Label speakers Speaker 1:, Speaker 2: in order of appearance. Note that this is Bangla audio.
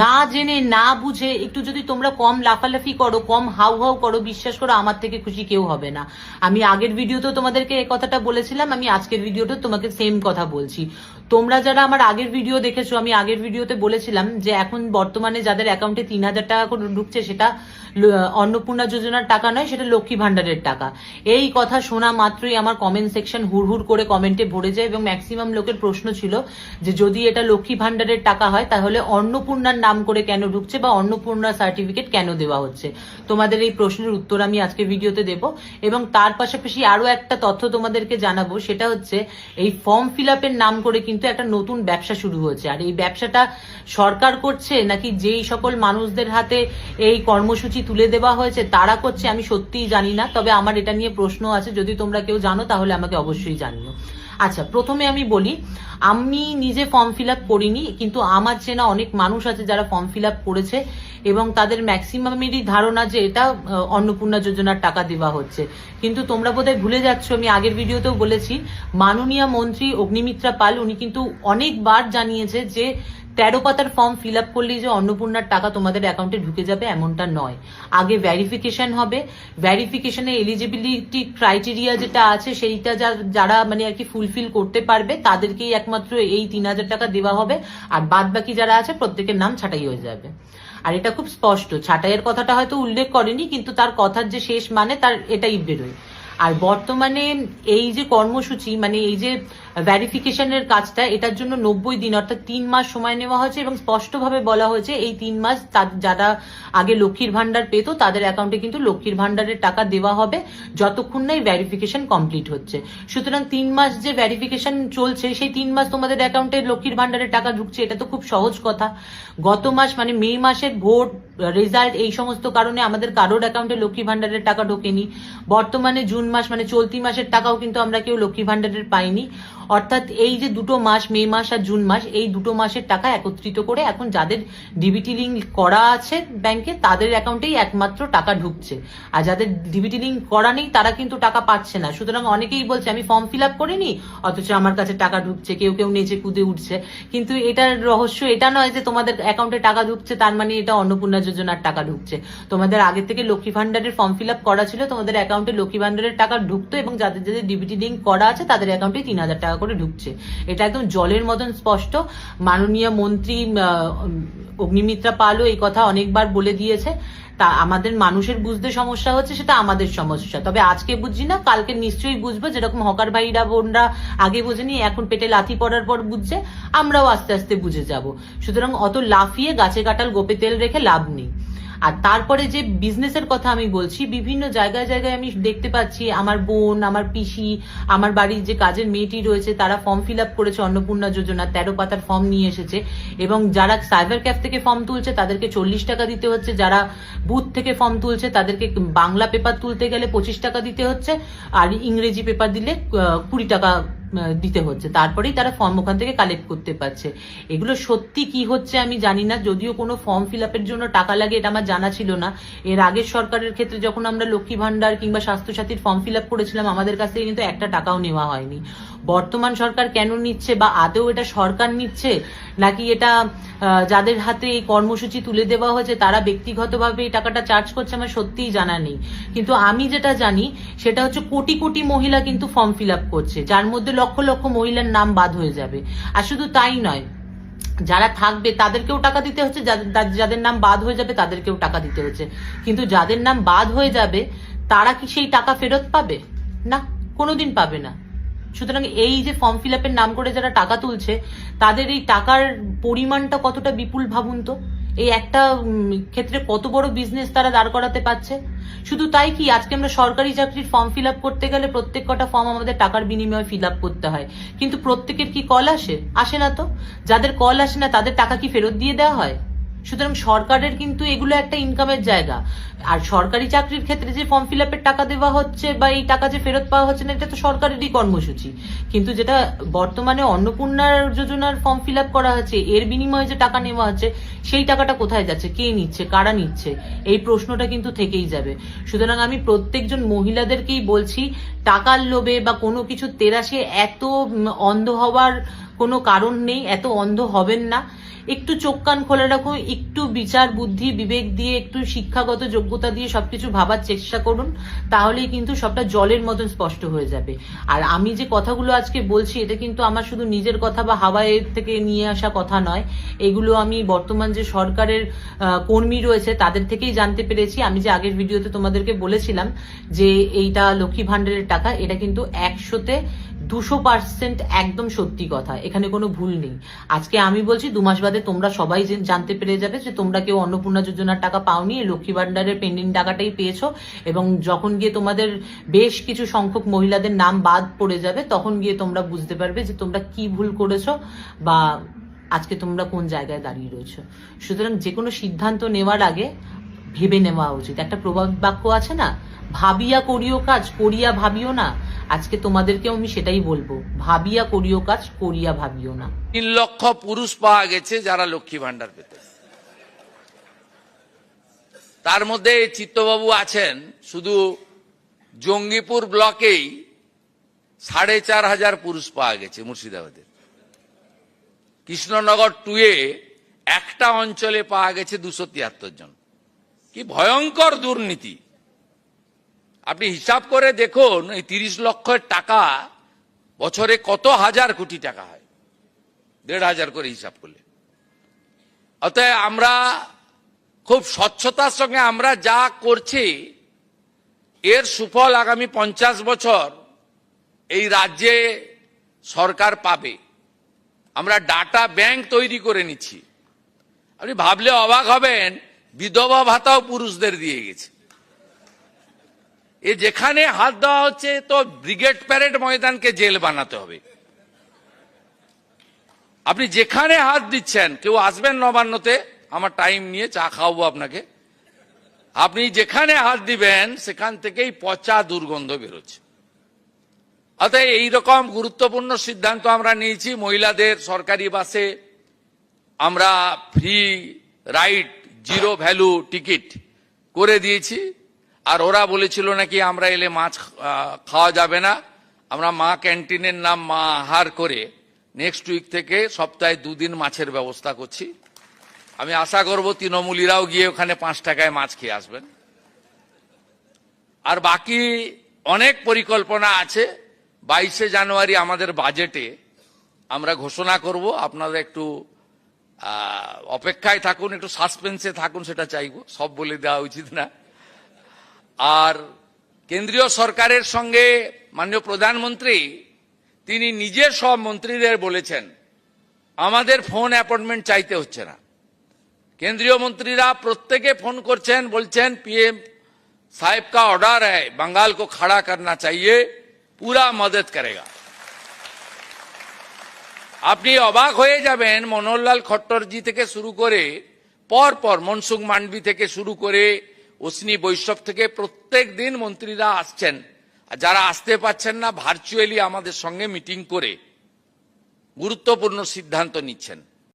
Speaker 1: না জেনে না বুঝে একটু যদি তোমরা কম লাফালাফি করো, কম হাউ হাউ করো, বিশ্বাস করো আমার থেকে খুশি কেউ হবে না। আমি আগের ভিডিওতেও তোমাদেরকে এই কথাটা বলেছিলাম, আমি আজকের ভিডিওতে তোমাকে সেম কথা বলছি। তোমরা যারা আমার আগের ভিডিও দেখেছো, আমি আগের ভিডিওতে বলেছিলাম যে এখন বর্তমানে যাদের অ্যাকাউন্টে 3,000 টাকা করে ঢুকছে সেটা অন্নপূর্ণা যোজনার টাকা নয়, সেটা লক্ষ্মী ভান্ডারের টাকা। এই কথা শোনা মাত্রই আমার কমেন্ট সেকশন হুড়হুড় করে কমেন্টে ভরে যায় এবং ম্যাক্সিমাম লোকের প্রশ্ন ছিল যে যদি এটা লক্ষ্মী ভান্ডারের টাকা হয় তাহলে অন্নপূর্ণার নাম করে কেন ঢুকছে বা অন্নপূর্ণা সার্টিফিকেট কেন দেওয়া হচ্ছে। তোমাদের এই প্রশ্নের উত্তর আমি আজকে ভিডিওতে দেব এবং তার পাশাপাশি আরো একটা তথ্য তোমাদেরকে জানাবো, সেটা হচ্ছে এই ফর্ম ফিল আপের নাম করে কিন্তু একটা নতুন ব্যবসা শুরু হয়েছে। আর এই ব্যবসাটা সরকার করছে নাকি যেই সকল মানুষদের হাতে এই কর্মসূচি তুলে দেওয়া হয়েছে তারা করছে, আমি সত্যিই জানি না। তবে আমার এটা নিয়ে প্রশ্ন আছে, যদি তোমরা কেউ জানো তাহলে আমাকে অবশ্যই জানিও। আচ্ছা, প্রথমে আমি বলি, আমি নিজে ফর্ম ফিল আপ করিনি, কিন্তু আমার চেনা অনেক মানুষ আছে যারা ফর্ম ফিল আপ করেছে এবং তাদের ম্যাক্সিমামেরই ধারণা যে এটা অন্নপূর্ণা যোজনার টাকা দেওয়া হচ্ছে। কিন্তু তোমরা বোধহয় ভুলে যাচ্ছ, আমি আগের ভিডিওতেও বলেছি, মাননীয় মন্ত্রী অগ্নিমিত্রা পাল উনি কিন্তু অনেকবার জানিয়েছে যে 13 পাতার ফর্ম ফিল আপ করলেই যে অন্নপূর্ণার টাকা তোমাদের অ্যাকাউন্টে ঢুকে যাবে এমনটা নয়। আগে ভেরিফিকেশন হবে, ভেরিফিকেশনে এলিজিবিলিটি ক্রাইটেরিয়া যেটা আছে সেইটা যারা মানে আর কি ফুলফিল করতে পারবে তাদেরকেই একমাত্র এই 3,000 টাকা দেওয়া হবে, আর বাদ বাকি যারা আছে প্রত্যেকের নাম ছাঁটাই হয়ে যাবে। আর এটা খুব স্পষ্ট, ছাঁটাইয়ের কথাটা হয়তো উল্লেখ করেনি কিন্তু তার কথার যে শেষ মানে তার এটাই বেরোয়। আর বর্তমানে এই যে কর্মসূচি মানে এই যে ভেরিফিকেশনের কাজটা, এটার জন্য 90 দিন অর্থাৎ 3 মাস সময় নেওয়া হয়েছে এবং স্পষ্টভাবে বলা হয়েছে এই 3 মাস যারা আগে লক্ষ্মীর ভান্ডার পেত তাদের অ্যাকাউন্টে কিন্তু লক্ষ্মীর ভান্ডারের টাকা দেওয়া হবে যতক্ষণ না এই ভেরিফিকেশন কমপ্লিট হচ্ছে। সুতরাং 3 মাস যে ভেরিফিকেশন চলছে সেই 3 মাস তোমাদের অ্যাকাউন্টে লক্ষ্মীর ভান্ডারের টাকা ঢুকছে, এটা তো খুব সহজ কথা। গত মাস মানে মে মাসের ভোট রেজাল্ট এই সমস্ত কারণে আমাদের কারোর অ্যাকাউন্টে লক্ষ্মী ভান্ডারের টাকা ঢোকেনি। বর্তমানে জুন মাস মানে চলতি মাসের টাকাও কিন্তু আমরা কেউ লক্ষ্মী ভান্ডারের পাইনি। অর্থাৎ এই যে দুটো মাস, মে মাস আর জুন মাস, এই দুটো মাসের টাকা একত্রিত করে এখন যাদের ডিবিটি লিঙ্ক করা আছে ব্যাংকে তাদের অ্যাকাউন্টেই একমাত্র টাকা ঢুকছে, আর যাদের ডিবিটি লিঙ্ক করা নেই তারা কিন্তু টাকা পাচ্ছে না। সুতরাং অনেকেই বলছে আমি ফর্ম ফিল আপ করিনি অথচ আমার কাছে টাকা ঢুকছে, কেউ কেউ নেচে কুদে উঠছে। কিন্তু এটার রহস্য এটা নয় যে তোমাদের অ্যাকাউন্টে টাকা ঢুকছে তার মানে এটা অন্নপূর্ণা যোজনার টাকা ঢুকছে। তোমাদের আগে থেকে লক্ষ্মী ভান্ডারের ফর্ম ফিল আপ করা ছিল, তোমাদের অ্যাকাউন্টে লক্ষ্মী ভান্ডারের টাকা ঢুকতো এবং যাদের যাদের ডিবিটি লিঙ্ক করা আছে তাদের অ্যাকাউন্টে 3,000 টাকা করে ঢুকছে। এটা একদম জলের মতন স্পষ্ট। মাননীয় মন্ত্রী অগ্নিমিত্রা পালও এই কথা অনেকবার বলে দিয়েছে। তা আমাদের মানুষের বুঝতে সমস্যা হচ্ছে, সেটা আমাদের সমস্যা। তবে আজকে বুঝছি না, কালকে নিশ্চয়ই বুঝবো। যেরকম হকার ভাইরা বোনরা আগে বোঝেনি, এখন পেটে লাথি পড়ার পর বুঝছে, আমরাও আস্তে আস্তে বুঝে যাব। সুতরাং অত লাফিয়ে গাছে কাটাল গোপে তেল রেখে লাভ নেই। আর তারপরে যে বিজনেসের কথা আমি বলছি, বিভিন্ন জায়গায় জায়গায় আমি দেখতে পাচ্ছি আমার বোন, আমার পিসি, আমার বাড়ির যে কাজের মেয়েটি রয়েছে তারা ফর্ম ফিল আপ করেছে অন্নপূর্ণা যোজনা, 13 পাতার ফর্ম নিয়ে এসেছে এবং যারা সাইবার ক্যাফ থেকে ফর্ম তুলছে তাদেরকে 40 টাকা দিতে হচ্ছে, যারা বুথ থেকে ফর্ম তুলছে তাদেরকে বাংলা পেপার তুলতে গেলে 25 টাকা দিতে হচ্ছে, আর ইংরেজি পেপার দিলে 20 টাকা দিতে হচ্ছে, তারপরেই তারা ফর্ম ওখান থেকে কালেক্ট করতে পারছে। এগুলো সত্যি কি হচ্ছে আমি জানি না, যদিও কোনো ফর্ম ফিল আপের জন্য টাকা লাগে এটা আমার জানা ছিল না। এর আগের সরকারের ক্ষেত্রে যখন আমরা লক্ষ্মী ভান্ডার কিংবা স্বাস্থ্যসাথীর ফর্ম ফিল আপ করেছিলাম আমাদের কাছ থেকে কিন্তু একটা টাকাও নেওয়া হয়নি। বর্তমান সরকার কেন নিচ্ছে, বা আদৌ এটা সরকার নিচ্ছে নাকি এটা যাদের হাতে এই কর্মসূচি তুলে দেওয়া হয়েছে তারা ব্যক্তিগতভাবে এই টাকাটা চার্জ করছে, আমার সত্যিই জানা নেই। কিন্তু আমি যেটা জানি সেটা হচ্ছে কোটি কোটি মহিলা কিন্তু ফর্ম ফিল আপ করছে, যার মধ্যে লক্ষ লক্ষ মহিলার নাম বাদ হয়ে যাবে। আর শুধু তাই নয়, যারা থাকবে তাদেরকেও টাকা দিতে হচ্ছে, যাদের নাম বাদ হয়ে যাবে তাদেরকেও টাকা দিতে হচ্ছে। কিন্তু যাদের নাম বাদ হয়ে যাবে তারা কি সেই টাকা ফেরত পাবে? না, কোনোদিন পাবে না। সুতরাং এই যে ফর্ম ফিল আপের নাম করে যারা টাকা তুলছে তাদের এই টাকার পরিমাণটা কতটা বিপুল ভাবুন তো। এই একটা ক্ষেত্রে কত বড় বিজনেস তারা দাঁড় করাতে পারছে। শুধু তাই কি, আজকে আমরা সরকারি চাকরির ফর্ম ফিল আপ করতে গেলে প্রত্যেক কটা ফর্ম আমাদের টাকার বিনিময়ে ফিল আপ করতে হয়, কিন্তু প্রত্যেকের কি কল আসে? আসে না তো। যাদের কল আসে না তাদের টাকা কি ফেরত দিয়ে দেওয়া হয়? সুতরাং সরকারের কিন্তু এগুলো একটা ইনকামের জায়গা। আর সরকারি চাকরির ক্ষেত্রে যে ফর্ম ফিল আপের টাকা দেওয়া হচ্ছে বা এই টাকা যে ফেরত পাওয়া হচ্ছে না, এটা তো সরকারেরই কর্মসূচি। কিন্তু যেটা বর্তমানে অন্নপূর্ণার যোজনার ফর্ম ফিল আপ করা হচ্ছে, এর বিনিময়ে যে টাকা নেওয়া হচ্ছে সেই টাকাটা কোথায় যাচ্ছে, কে নিচ্ছে, কারা নিচ্ছে, এই প্রশ্নটা কিন্তু থেকেই যাবে। সুতরাং আমি প্রত্যেকজন মহিলাদেরকেই বলছি, টাকার লোভে বা কোনো কিছু তেরাসে এত অন্ধ হওয়ার কোনো কারণ নেই, এত অন্ধ হবেন না। একটু চোখ কান খোলা রাখুন, একটু বিচার বুদ্ধি বিবেক দিয়ে, একটু শিক্ষাগত যোগ্যতা দিয়ে সবকিছু ভাবার চেষ্টা করুন, তাহলেই কিন্তু সবটা জলের মতন স্পষ্ট হয়ে যাবে। আর আমি যে কথাগুলো আজকে বলছি এটা কিন্তু আমার শুধু নিজের কথা বা হাওয়ায় থেকে নিয়ে আসা কথা নয়, এগুলো আমি বর্তমান যে সরকারের কর্মী রয়েছে তাদের থেকেই জানতে পেরেছি। আমি যে আগের ভিডিওতে তোমাদেরকে বলেছিলাম যে এইটা লক্ষ্মী ভান্ডারের টাকা, এটা কিন্তু 100% একদম সত্যি কথা, এখানে কোনো ভুল নেই। আজকে আমি বলছি 2 মাস বাদে তোমরা সবাই জানতে পেরে যাবে যে তোমরা কেউ অন্নপূর্ণা যোজনার টাকা পাওনি, লক্ষ্মী ভান্ডারের পেন্ডিং টাকাটাই পেয়েছো। এবং যখন গিয়ে তোমাদের বেশ কিছু সংখ্যক মহিলাদের নাম বাদ পড়ে যাবে, তখন গিয়ে তোমরা বুঝতে পারবে যে তোমরা কি ভুল করেছো বা আজকে তোমরা কোন জায়গায় দাঁড়িয়ে রয়েছো। সুতরাং যে কোনো সিদ্ধান্ত নেওয়ার আগে ভেবে নেওয়া উচিত। একটা প্রবাদ বাক্য আছে না, ভাবিয়া করিও কাজ করিয়া ভাবিও না। আজকে তোমাদেরকেও আমি সেটাই বলবো, ভাবিয়া করিও কাজ করিয়া ভাবিও না।
Speaker 2: 3 লক্ষ পুরুষ পাওয়া গেছে যারা লক্ষ্মী ভান্ডার পেতে। তার মধ্যে চিত্তবাবু আছেন, শুধু জঙ্গিপুর ব্লকেই 4,500 পুরুষ পাওয়া গেছে মুর্শিদাবাদের। কৃষ্ণনগর 2-এ একটা অঞ্চলে পাওয়া গেছে 273 জন। কি ভয়ঙ্কর দুর্নীতি! আপনি হিসাব করে দেখুন, এই 30 লক্ষের টাকা বছরে কত হাজার কোটি টাকা হয়, 1,500 করে হিসাব করলে। অতএব আমরা খুব স্বচ্ছতার সঙ্গে আমরা যা করছি, এর সুফল আগামী 50 বছর এই রাজ্যে সরকার পাবে। আমরা ডাটা ব্যাংক তৈরি করে নিচ্ছি। আপনি ভাবলে অবাক হবেন, বিধবা ভাতাও পুরুষদের দিয়ে গেছে। এ যেখানে হাত দেওয়া হচ্ছে তো ব্রিগেড প্যারেড ময়দানকে জেল বানাতে হবে। আপনি যেখানে হাত দিচ্ছেন, কেউ আসবেন নবান্নতে, আমার টাইম নিয়ে চা খাওয়াবো আপনাকে, আপনি যেখানে হাত দিবেন সেখান থেকেই পচা দুর্গন্ধ বেরোচ্ছে। অতএব এইরকম গুরুত্বপূর্ণ সিদ্ধান্ত আমরা নিয়েছি। মহিলাদের সরকারি বাসে আমরা ফ্রি রাইড, 0 ভ্যালু টিকিট করে দিয়েছি। আর ওরা বলেছিল নাকি আমরা এলে মাছ খাওয়া যাবে না। আমরা মা ক্যান্টিনের নাম মা আহার করে নেক্সট উইক থেকে সপ্তাহে 2 দিন মাছের ব্যবস্থা করছি। আমি আশা করব তৃণমূলীরাও গিয়ে ওখানে 5 টাকায় মাছ খেয়ে আসবেন। আর বাকি অনেক পরিকল্পনা আছে। 22শে জানুয়ারি আমাদের বাজেটে আমরা ঘোষণা করব। আপনারা একটু অপেক্ষায় থাকুন, একটু সাসপেন্সে থাকুন, সেটা চাইব, সব বলে দেওয়া উচিত না। আর কেন্দ্রীয় সরকারের সঙ্গে মাননীয় প্রধানমন্ত্রী তিনি নিজে সব মন্ত্রীদের বলেছেন আমাদের ফোন অ্যাপয়েন্টমেন্ট চাইতে হচ্ছে না। কেন্দ্রীয় মন্ত্রীরা প্রত্যেকে ফোন করছেন, বলছেন पीएम साहब का ऑर्डर है, बंगाल को खड़ा करना चाहिए, पूरा मदद करेगा। আপনি অবাক হয়ে যাবেন, মনোহরলাল খট্টরজি থেকে শুরু করে পর মনসুখ মান্ডবি থেকে শুরু করে অশ্বিনী বৈষ্ণব থেকে প্রত্যেক দিন মন্ত্রীরা আসছেন। আর যারা আসতে পারছেন না, ভার্চুয়ালি আমাদের সঙ্গে মিটিং করে গুরুত্বপূর্ণ সিদ্ধান্ত নিচ্ছেন।